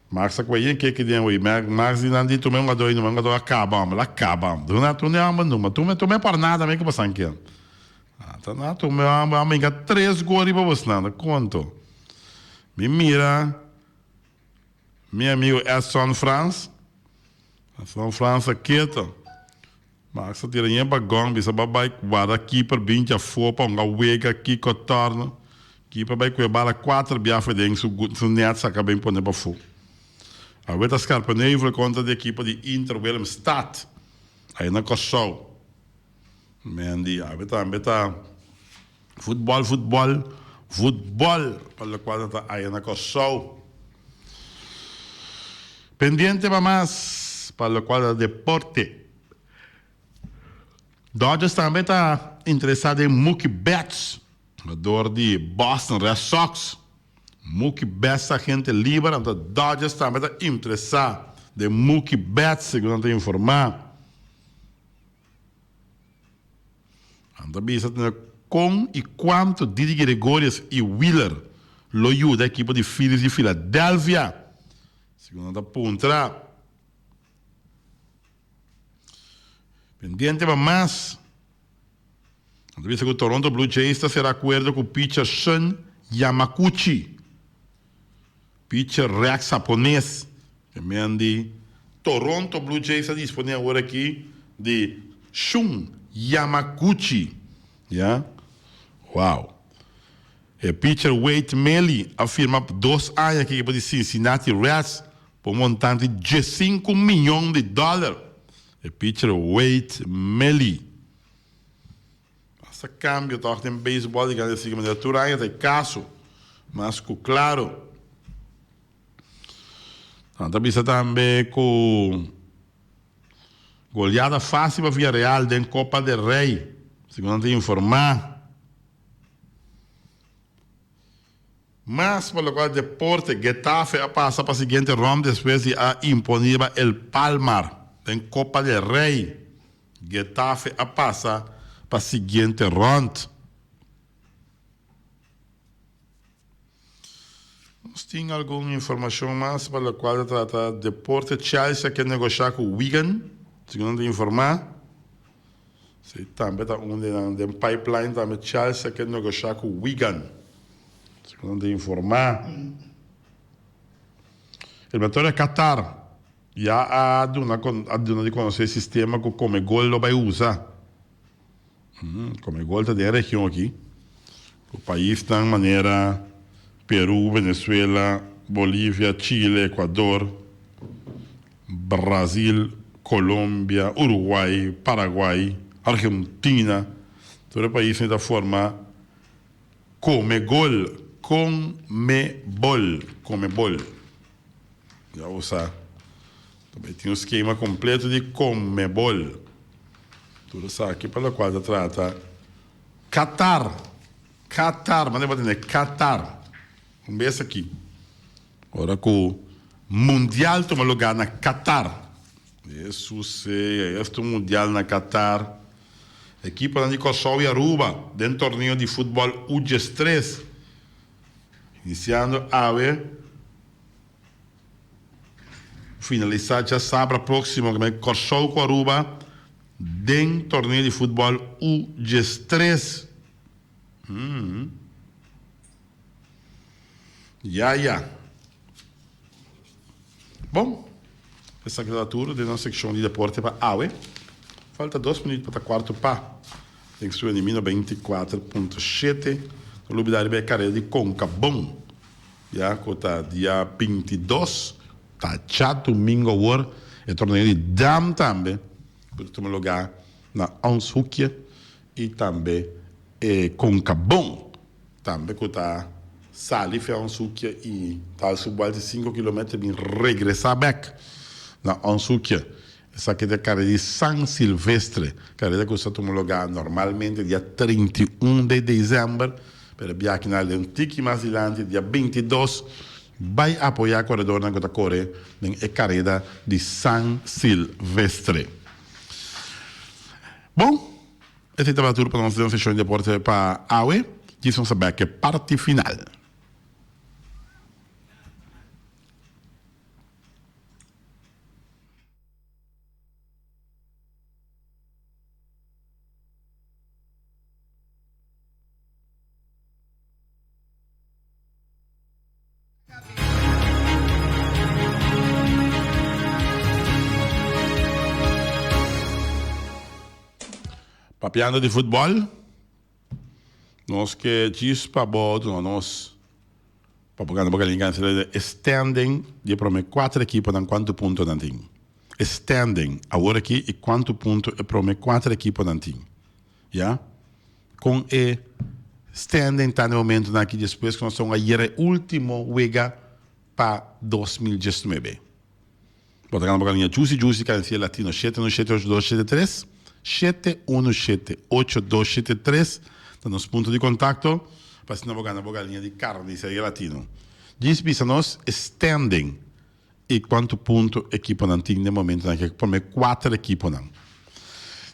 Max a coisa que tem hoje, Max não diz tomei uma dor, não dor acabamos. Tu não é para nada, mesmo que você não quer. Tá tu me amiga 3 gols para você nada, quanto? Me mira. Meu amigo Edson France. Edson France aqui, mas se tira em bagão, bisa babai guarda aqui para bincha fopa, wega aqui cotorno, aqui para babai bala 4 biafra dentro su net saca bem poner para fogo. A veta scarpaneivel contra da equipa de Inter Willem Stad, aí na Kosovo. Mendi, a veta futebol para a qual está aí na Kosovo. Pendiente para mais, para o qual é deporte. Dodgers também está interessado em Mookie Betts, jogador de Boston Red Sox. Mookie Betts, agente livre, então Dodgers também está interessado em Mookie Betts, segundo a informar. Então, bisa com e quanto Didi Gregorius e Wheeler lo ajuda a equipe de Phillies de Filadélfia. Segundo a punta. Pendiente para mais. Dice que o Toronto Blue Jays será acordo com o pitcher Shun Yamaguchi. Pitcher rex japonês. Que Toronto Blue Jays está disponível agora aqui de Shun Yamaguchi. Yeah? Uau. O pitcher Wade Miley afirma 2 anos que a equipe de Cincinnati Reds por um montante de $5 milhões. O pitcher Wade Miley. Esse câmbio está em beisebol, digamos assim, de altura, tem caso, mas claro. Também também com goleada fácil para Villarreal em Copa del Rey, segundo te informar. Mas, para o qual deporte, Getafe passa para a seguinte ronda depois de imponer el Palmar em Copa del Rey. Getafe passa para a seguinte ronda. Nós temos alguma informação mais para a qual trata deporte. Chelsea quer negociar com o Wigan, segundo te informar. Se também está um pipeline, também Chelsea quer negociar com o Wigan. Segundo informar. Eliminatória é Qatar. Já há de conhecer o sistema que o Comegol não vai usar. Comegol está da região aqui. O país está de maneira Peru, Venezuela, Bolívia, Chile, Equador, Brasil, Colômbia, Uruguai, Paraguai, Argentina. Todo o país está formado Comegol. Comebol. Já usar. Também tem um esquema completo de Comebol. Tudo isso aqui para o qual trata Qatar, mas não vou dizer Qatar. Um beijo aqui. Agora com o Mundial toma lugar na Qatar. Isso é o Mundial na Qatar. Equipa de Kosovo e Aruba, dentro do torneio de futebol U23. Iniciando a finalizar já sábado próximo, Kosovo com Aruba, Den torneio de futebol U13. Ja. Bom, essa candidatura da nossa secção de deporte para AUE. Falta 2 minutos para o quarto pá. Tem que subir em 24.7. O Clube da Ribecaré de Concabom. Já, cota dia 22. Tá já domingo agora. É torneio de dam também. Por tomar lugar na Ansúquia. E também Concabom. Também cota Salif e Ansúquia. E tá subir de 5 km e regressar back na Ansúquia. Essa aqui é a carreira de San Silvestre, carreira que está tomando lugar normalmente dia 31 de dezembro, para via aqui na Antique mais adiante, dia 22, vai apoiar a corredor na Gota Core, a carreira de San Silvestre. Bom, essa é a temperatura para a nossa sessão de deporte para a AUE, que vamos saber que é parte final. Papiando de futebol, nós que diz para bordo, nós para pegar na bocalinha standing de prome 4 equipes dan quanto ponto dan tem. Standing agora aqui e quanto ponto é prome 4 equipes dan tem. Já? Com e standing tá no momento aqui depois que nós estamos a último wega para 2019. Bota na bocalinha Juicy cadencia latino 7178273. 7178273 está nos pontos de contato para se navegar na bogalinha de carne seria latino. Diz-nos standing e quanto ponto equipa não tem no momento que por 4 equipes não.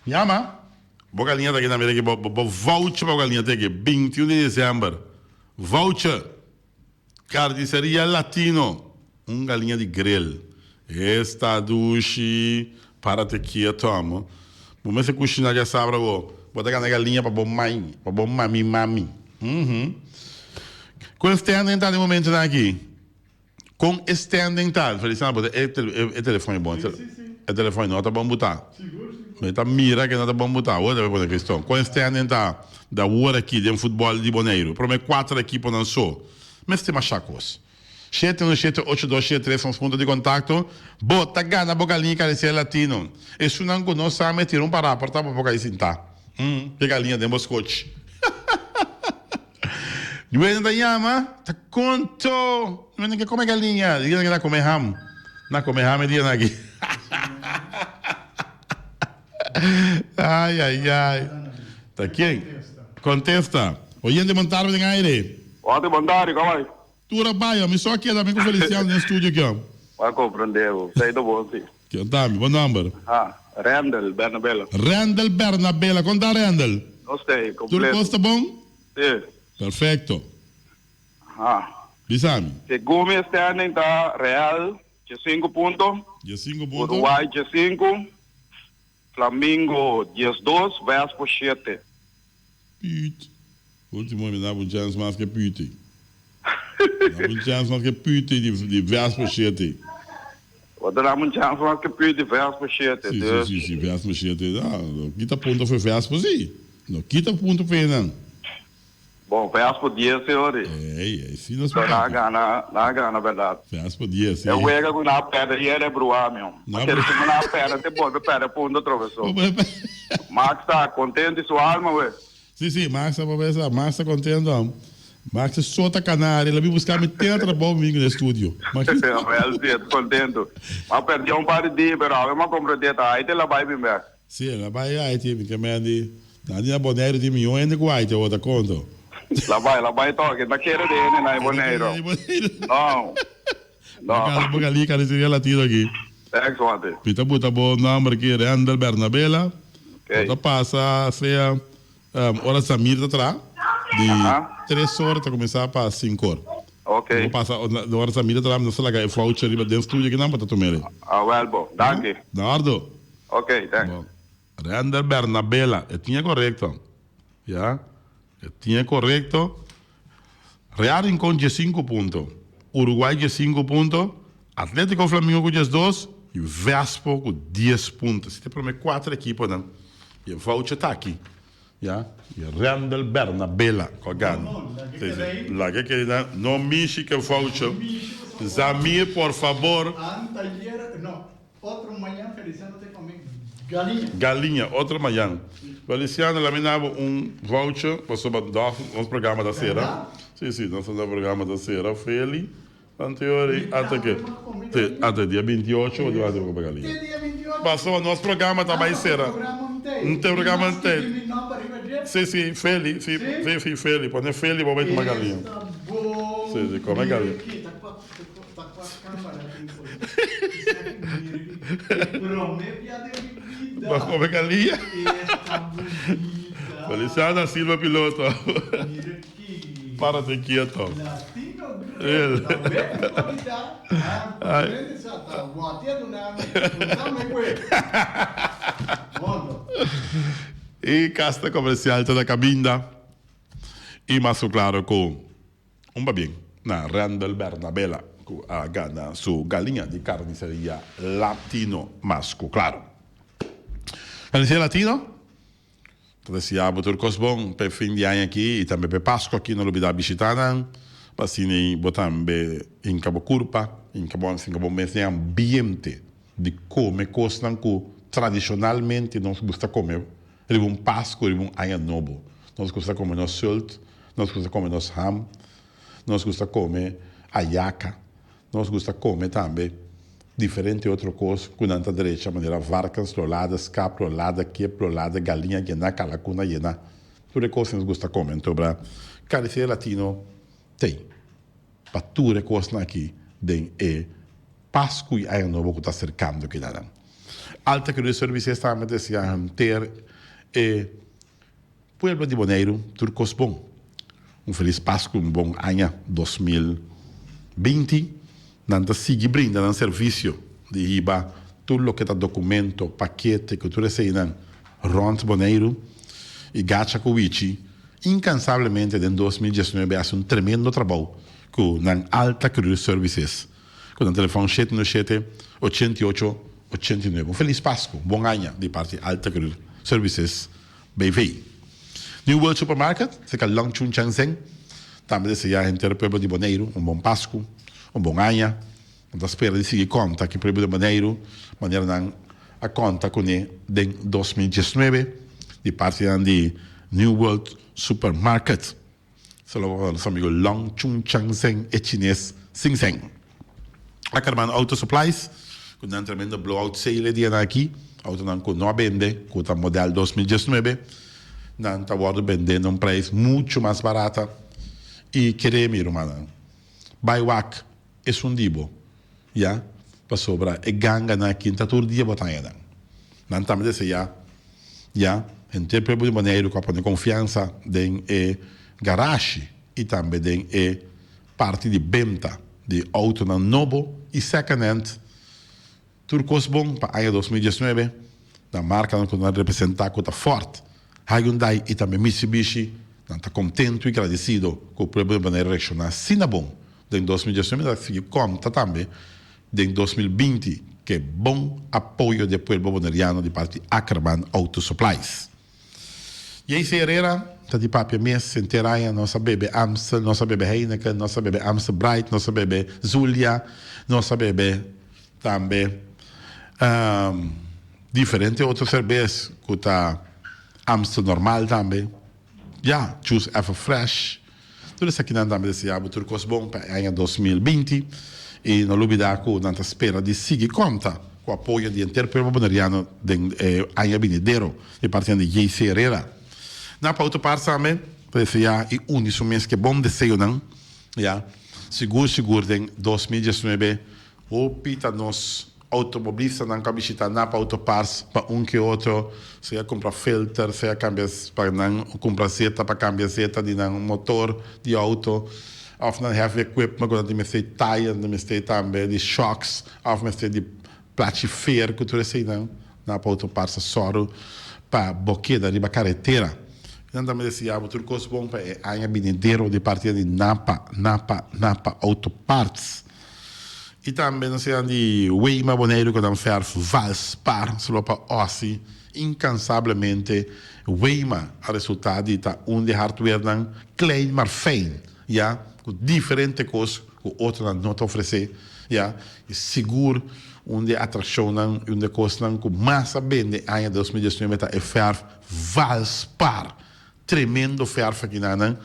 Chama bogalinha daqui na América voucher bogalinha daqui 21 de dezembro. Voucher carniceria latino, galinha de grill. Esta duche para te quieto, amo. Vamos se cozinhar já sabe, botar a galinha para bom mami. Com standing tá no momento aqui. Com standing tá, Feliciano, é telefone bom. É telefone não tá bom botar. Mas tá mira que não tá bom botar. Outra pergunta questão. Com standing tá da hora aqui de futebol de Boneiro. Para mim 4 equipes não só. Mas tem machacos. 7178273 são os pontos de contato. Bota gana bogalinha carecia latino. E se não conosco, meter para portar para boca e sentar. Galinha de moscote. E o da yama, tá conto. Não é que come galinha. Diga que não come ham. Não come ham, diga aqui. Ai. Tá quem? Contesta. Oyente montar em aire. Pode mandar, calma aí. Tura baia, me só aqui também com o Feliciano no estúdio aqui, ó. Vai compreender, sei do bom, sim. Que tá, bom número. Randall Bernabella. Randall Bernabella, conta Randall. Gostei, completo. Tudo gosta bom? Sim. Perfeito. Bisami. Segundo standing tá Real, de 5 pontos. De 5 pontos. Uruguai, de 5. Flamengo, 2, Vespo, 7. Pute. Último me dava chance mais que pute. Dava chance mais que pute de Vespo, 7. Vou dar uma chance mais que pute de Vespo, 7. Sim, Vespo, 7. Quita ponto foi Vespo, sim. Não quita ponto foi não. Bom, Vespo, 10, senhores. Sim, nós podemos. Na gana, verdade. Vespo, 10, sim. Eu vou com na pedra e ele bruar, meu. Aquele que na pedra, depois da pedra, ponto, professor. Max está contente de sua alma, ué? Sim, Max está contente, não. Max só tá canário, ele veio buscar me teatro bom domingo no estúdio. Ele está contente. Mas perdi par de dias, mas eu não comprei tá. Aí ela vai vir back. Sim, ela vai aí, tipo, que me andi. Na Boneiro de milhões de guai, eu outra conta. Lá vai toque, na queira dele, na Boneiro. Não. Cara, bogalinha, cara, seria latido aqui. Excellent. Pita buta bom número aqui, Randall Bernabella. Ok. Então passa, seja, hora Samir tá atrás. De 3 horas, tá começar para 5 horas. Ok. Vou passar, na hora Samir tá lá, não sei lá, é voucher dentro do estúdio aqui, não, para tu tomar. Well, bom. Danke. Nardo. Ok, thanks. Randall Bernabella, tinha correto. Já? Tinha correto. Real Rincón de 5 pontos. Uruguai de 5 pontos. Atlético Flamengo com 2. E Vespo com 10 pontos. Você tem pelo menos 4 equipes, não? E o voucher está aqui. Já? E Randall Bernabella, com a gana. Lá que querida, não mexe que o voucher. Zamir, por favor. Não, outro manhã, Feliciano tem comigo. Galinha. Galinha, outro manhã. Feliciano laminava voucher para o nosso programa da Cera. Sim, nosso programa da Cera. Feli, anterior, até dia 28, eu vou comprar galinha. Passou o nosso programa também, Cera. Não tem programa, não tem. Sim, Feli, Feli. Põe Feli, vou ver uma galinha. Sim, come galinha. Vai comer galinha? Feliciano Silva Piloto. Para de quieto. Ele. E casta comercial toda cabinda. E mais claro com bem na Randall Bernabella a gana su galinha de carniceria latino masco, claro. Carniceria latino? Desejamos turcos bom para fim de ano aqui e também para Páscoa aqui no Lubida Bicitanan. Passini botambe em Cabo Curpa, em Cabo mês de ambiente de comer coisas que tradicionalmente nós gosta comer. Ele Páscoa, ele ano novo. Nós gosta comer nos sult, nós gosta comer nos ham, nós gosta comer ayaca, nós gosta comer também diferente outra coisa, com a direita, maneira vacas roladas, capro rolada, quepo rolada, galinha, guiná, calacuna, guiná. Tudo coisa que nós gosta comer. Então, para carniceria latino, tem. Para tudo coisa aqui, tem Páscoa e Ano Novo que está cercando aqui. Alta que os serviços também desejam ter Pueblo de Bonaire, tudo coisa bom. Feliz Páscoa, bom ano 2020. Nanta sigue brindando serviço de IBA, tudo o que está documento, paquete, que tu recebes Rond Bonaire e Gacha Kuichi, incansavelmente em 2019 faz tremendo trabalho com Alta Cruz Services, com o telefone 797-88-89. Feliz Páscoa, bom ano de parte Alta Cruz Services BV. New World Supermarket, se calhar Long Chun Changseng, também desejar entre o povo de Bonaire bom Páscoa, bom ano, da espera de seguir conta que o povo de Bonaire, maneira a conta com ele em 2019, de parte de New World Supermarket. Solo nosso amigo Long Chun Changseng e chinês Sing Seng. A Carman Auto Supplies, com um tremendo blowout sale de aqui, auto não vende, com o modelo 2019, não está vendendo preço muito mais barato. E queremos, irmão, Baiwak é dibo, já, para sobrar, e ganga na quinta todo dia botanha. Não estamos dizendo, já, em tempo de maneira que a confiança em garagem e também em parte de venda de auto novo e second hand, tudo coisa bom para o ano 2019, na marca que nós representamos que está forte, Hyundai e também Mitsubishi, está contente e agradecido com o povo de maneira regional, sim, bom. Em 2019, se conta também em 2020, que é bom apoio do povo bonaireano de parte Ackerman Auto Supplies. E aí, Herrera, está de papo mês, inteira, nossa bebê Amstel, nossa bebê Heineken, nossa bebê Amstel Bright, nossa bebê Zulia, nossa bebê também diferente outras cervejas, que está Amstel normal também. Já, Choose Ever Fresh. Tudo isso aqui nós também desejamos tudo coisa bom para o ano 2020 e não olvidar que nós espera de seguir conta com o apoio do inteiro povo bonaireano do ano venidero de parte de JC Herrera. Na outra parte também, desejar e único mês que bom desejo não, já, seguro em 2019 o pita nos automobilistas não can visitar na autoparts para que outro, seja comprar filter, seja cambiar para não comprar seta para cambiar seta de um motor de auto, of não have equipment quando me sei tire, me sei também de shocks, of me sei de plastifier que tu sei não na autoparts soro para boqueda riba carretera. Então também dizia o turcos bom para a bindeiro de partida de Napa Auto Parts. E também nós temos de Weima Boneiro que damos fer Valspar, só para Ossi, incansavelmente Weima a resultado de de hardware dan klein maar fijn, ja, com diferente coisas que outro não te oferecer, ja, e seguro onde atração dan, onde coisa dan com massa bem de ano 2019 é fer Valspar, tremendo fer aqui nan.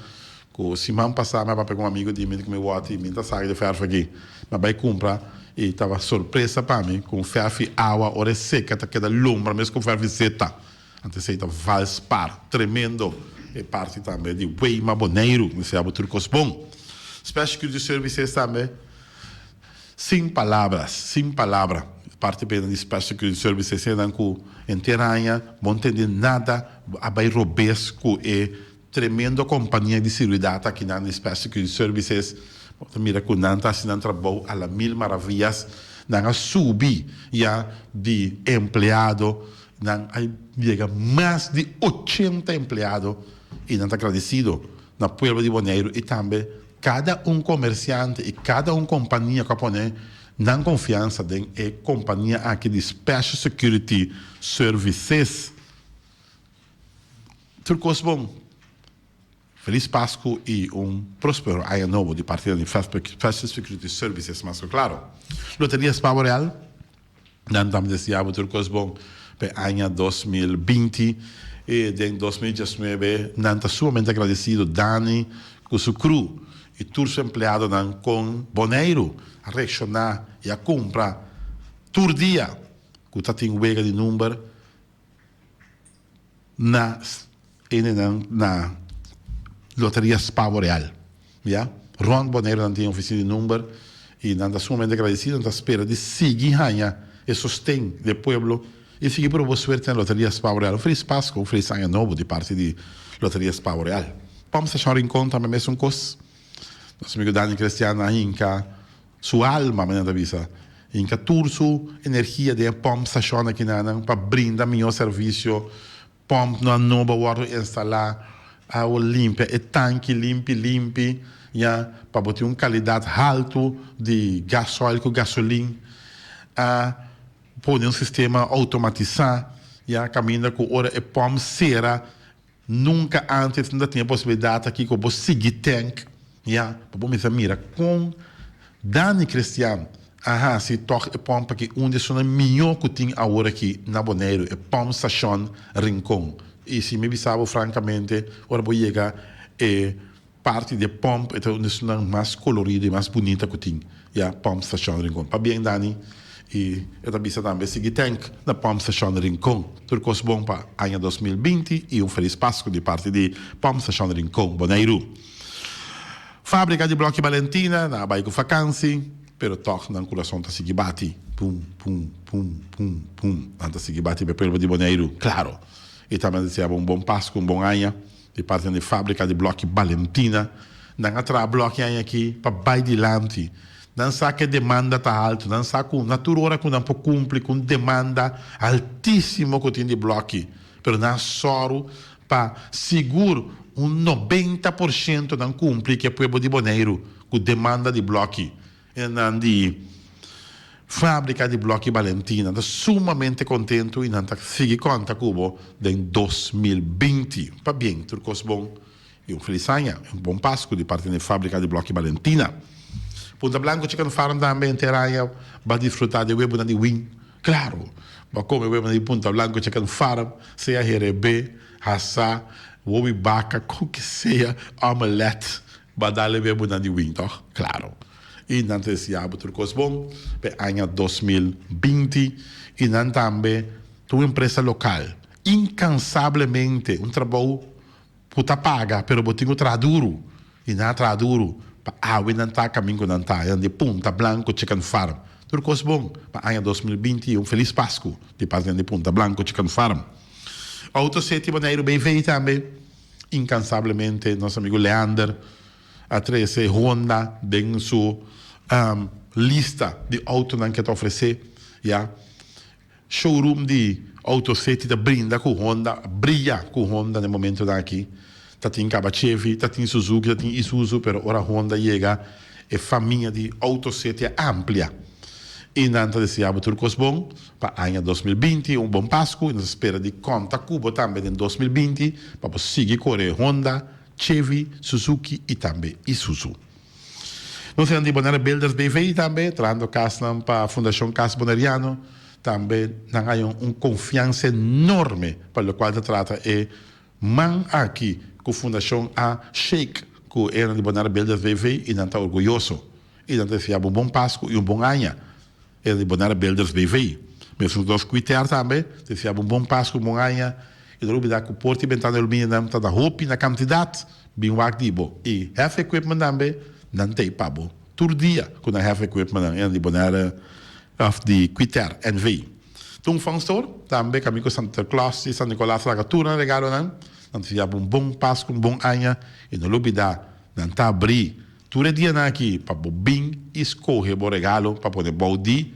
Que semana passada, meu papai com um amigo de mim que me bota e me tá saindo de ferro aqui. Mas vai comprar e estava surpresa para mim com ferro água, hora seca, tá queda lombra, mesmo com ferro seta. Antes aí tá Valspar, tremendo. E parte também de Weima Boneiro, que se chama Turcos Bom. Special Security Services também, sem palavras. Parte bem de Special Security Services, sendo que em terranha, não entender nada, vai robesco e tremendo companhia de seguridade aqui na Special Security Services. Mira que não está sendo trabalho a las mil maravilhas. Não subir já de empleado. Não chega mais de 80 empregados. E não está agradecido na Pueblo de Boneiro. E também cada comerciante e cada companhia japonesa não confiança em companhia aqui de Special Security Services. Turcos bom. Feliz Páscoa e próspero ano novo de partida de Special Security Services, mas claro. Loteria Espavo Real, não estamos desejando turcos bom para o ano 2020 e em 2019, não está sumamente agradecido Dani com seu cru e todos os empregados com Boneiro a reaccionar e a comprar todo dia que está tendo wega de número na Loteria Espavo Real. Ja? Ron Boneiro não tem oficina de número e não está sumamente agradecido, não está espera de seguir e sostém do pueblo e seguir por boa suerte na Loteria Espavo Real. Feliz Páscoa, feliz ano novo de parte de Loteria Espavo Real. Vamos achar em conta mesmo coisa. Nosso amigo Dani Cristiano ainda sua alma, me avisa, ainda toda sua energia de pom achar aqui para brindar melhor serviço, pom na nova water instalar água limpa, e tanque limpo, ja, para ter uma qualidade alta de gasóleo com gasolina, pôr um sistema automatizado, ja, caminha com hora e pom cera, nunca antes não tinha possibilidade aqui que eu vou seguir tanque, ja, para você mira com Dani Cristiano, se toca e pom porque onde são melhor que tem a hora aqui na Boneiro, e pom station Rincón. E se me avisava, francamente, agora vou chegar e parte de pomp é onde é mais colorida e mais bonita que tem. E a Pomp Station Rincón. Para bem, Dani, e eu avisa também seguir tank na Pomp Station Rincón. Turcos bom para ano 2020 e feliz Páscoa de parte de Pomp Station Rincón, Boneiro. Fábrica de bloco Valentina, na Baía com vacância, pero toque na coração está seguir bate. Pum. Está seguir bate para o de Boneiro, claro. E também desejava bom Páscoa, bom ano, de parte da fábrica de bloco Valentina. Não atrás bloco aqui para baixo de lante. Não sabe que a demanda está alta, não sabe que na hora que não pode cumprir com demanda altíssima que tem de bloco. Mas não só para seguro 90% não cumpre que é o povo de Boneiro com demanda de bloco. E não de fábrica de bloco Valentina, está sumamente contente e não está seguindo conta Cubo em 2020. Para bem, turcos bom e feliz ano, bom Páscoa de parte da fábrica de bloco Valentina. Punta Blanco Chicken Farm também terá para desfrutar de web de win. Claro, para comer web de Punta Blanco Chicken Farm, seja RB, assar, web baca, o que seja, omelette, para dar web de win, toch? Claro. E não desejamos turcos bom para ano 2020 e não também uma empresa local incansavelmente trabalho puta paga pero botinho traduro e não traduro para não está caminho não está de Punta Blanco Chicken Farm turcos bom para ano 2020 feliz Páscoa de parte de Punta Blanco Chicken Farm outro sete Boneiro bem feito também incansavelmente nosso amigo Leander a 13 Honda em sua lista de autos que te oferecer, showroom de autoseti da brinda com Honda, brilha com Honda no momento daqui. Tá tem Chevy, tá tem Suzuki, tá tem Isuzu, pero ora Honda chega e família de autoseti ampla. E nanta desejamos turcos bom para ano 2020, bom Páscoa, e nos espera de conta Cuba também em 2020, para seguir correr Honda, Chevy, Suzuki e também Isuzu. Nós temos de Bonera Builders BV também, trazendo casa para a Fundação Casa Boneriano, também nós temos uma confiança enorme para o qual se trata e man aqui com a Fundação a Sheikh, com a de Bonera Builders BV, e nós estamos orgulhosos. E nós desejamos bom Páscoa e bom ano. E de Bonera Builders BV. Mesmo nós cuidar também, desejamos bom Páscoa, bom ano. E nós vamos que o Porto e o Minha está da roupa na quantidade, bem activo. E have equipment também, não tem pabo. Todo dia, quando have equipment, e de Bonera of the Quitter NV. Toen van store, também caminho Santa Claus e São Nicolás lá turna regalo não. Não desejamos bom Páscoa, bom ano. E nós vamos não tá abrir. Todo dia aqui, para bem escolher o regalo, para poder balde,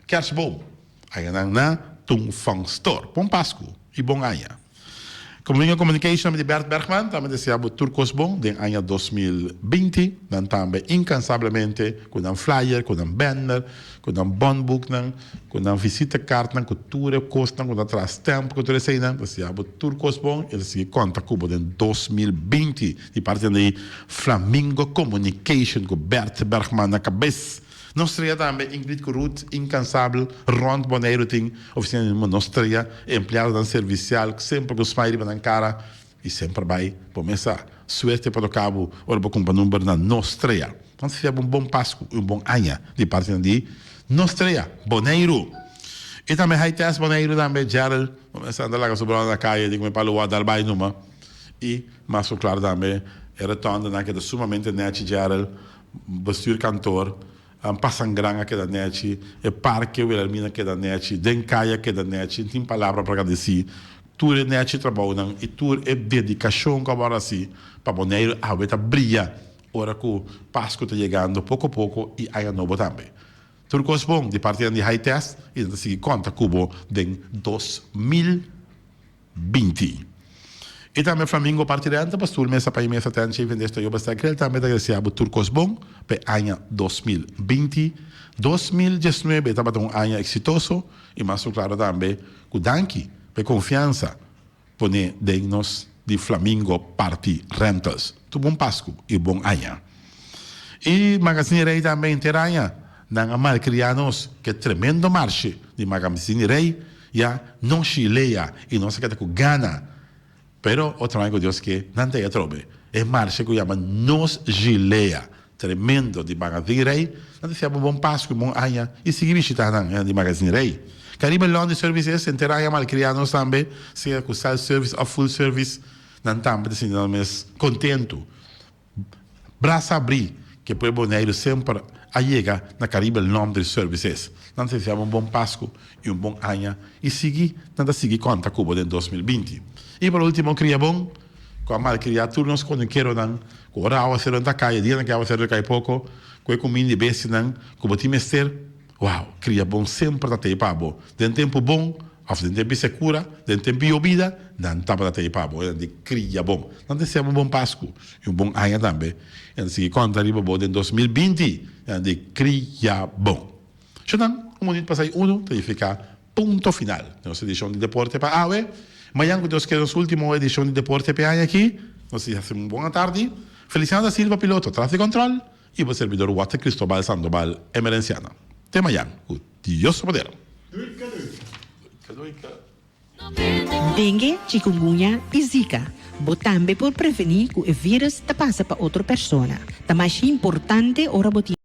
kerstboom. Aí na Tung Fang Store. Bom Páscoa e bom ano. Communication de Bert Bergman, também desejamos turcos bom, de ano 2020, também incansavelmente, com um flyer, com um banner, com um bondbook, com uma visita carta, com tudo custa, com atrás tempo, com tudo isso aí, desejamos turcos bom, e se conta Cuba em 2020, de parte de Flamingo Communication, com Bert Bergman na cabeça. Nós também Ingrid Corrut, incansável, Rond Boneiro tem oficina de nostria, empregado servicial, que sempre com smile na cara e sempre vai começar. Suerte para o cabo, ora para o número na nostria. Então, se tiver bom Páscoa e bom ano de parte de nostria, Boneiro. E também high test Boneiro também, Gerald, começando lá sobre a caia, digo, me para o dar vai numa. E, mas claro também, era tondo naquela sumamente net, Gerald, bestuur cantor, Passangranga que da net, e Parque Wilhelmina que da net, Dencaia que da net, tem palavra para agradecer. Tudo é net trabalhando e tudo é dedicação que agora assim, para Boneiro a ver brilha. Ora que o Páscoa está chegando pouco a pouco e aí novo também. Tudo coisa bom de partir de high test e de seguir conta Cubo em 2020. E também Flamingo partirante, para tudo mesa para mesa tente vender esta job está aquele também da recebo turcos bom para ano 2020, 2019 estava um ano exitoso e mais claro também o danke para confiança pone de nós de Flamingo Party Rentals. Tu bom Páscoa e bom ano. E Magazine Rei também interanha na malcrianos que tremendo marche de Magazine Rei já não chileia e não se queda com gana. Pero otro amigo Dios que não tem trobe. É marcha que chama Nos Gileia. Tremendo de Magazine Rei. Não tem bom Páscoa, bom ano. E seguir visitando de Magazine Rei. Caribe Laundry Services, inteira malcrianos também. Seja com self-service ou full service. Não também, assim, não mais contento. Braço abrir, que para o Boneiro sempre chega na Caribe Laundry Services. Não tem bom Páscoa e bom ano. E seguir, não seguir conta Cuba em 2020. E por último, cria bom, com a mal criar turnos quando quero não, com hora a ser na caia, dia na que a ser cai pouco, com o mini besse não, com o time ser, uau, cria bom sempre da teipabo, de tempo bom, de tempo segura, de tempo obida, não tapa da teipabo, de cria bom, não desejamos bom Páscoa e bom ano também, e se conta ali bom em 2020, de cria bom. Então, minuto para sair tem que ficar ponto final, nossa edição de deporte para AUE. Amanhã, que Deus quer, nossa última edição de Deporte PA aqui. Nós temos uma boa tarde. Feliciano da Silva, piloto, tráfego de controle. E o servidor Walter Cristóbal Sandoval, emerenciano. Até amanhã. O Dios poder. Dengue, chikungunya e zika. Botambe por prevenir que o vírus te passa para outra pessoa. Tá mais importante ora botar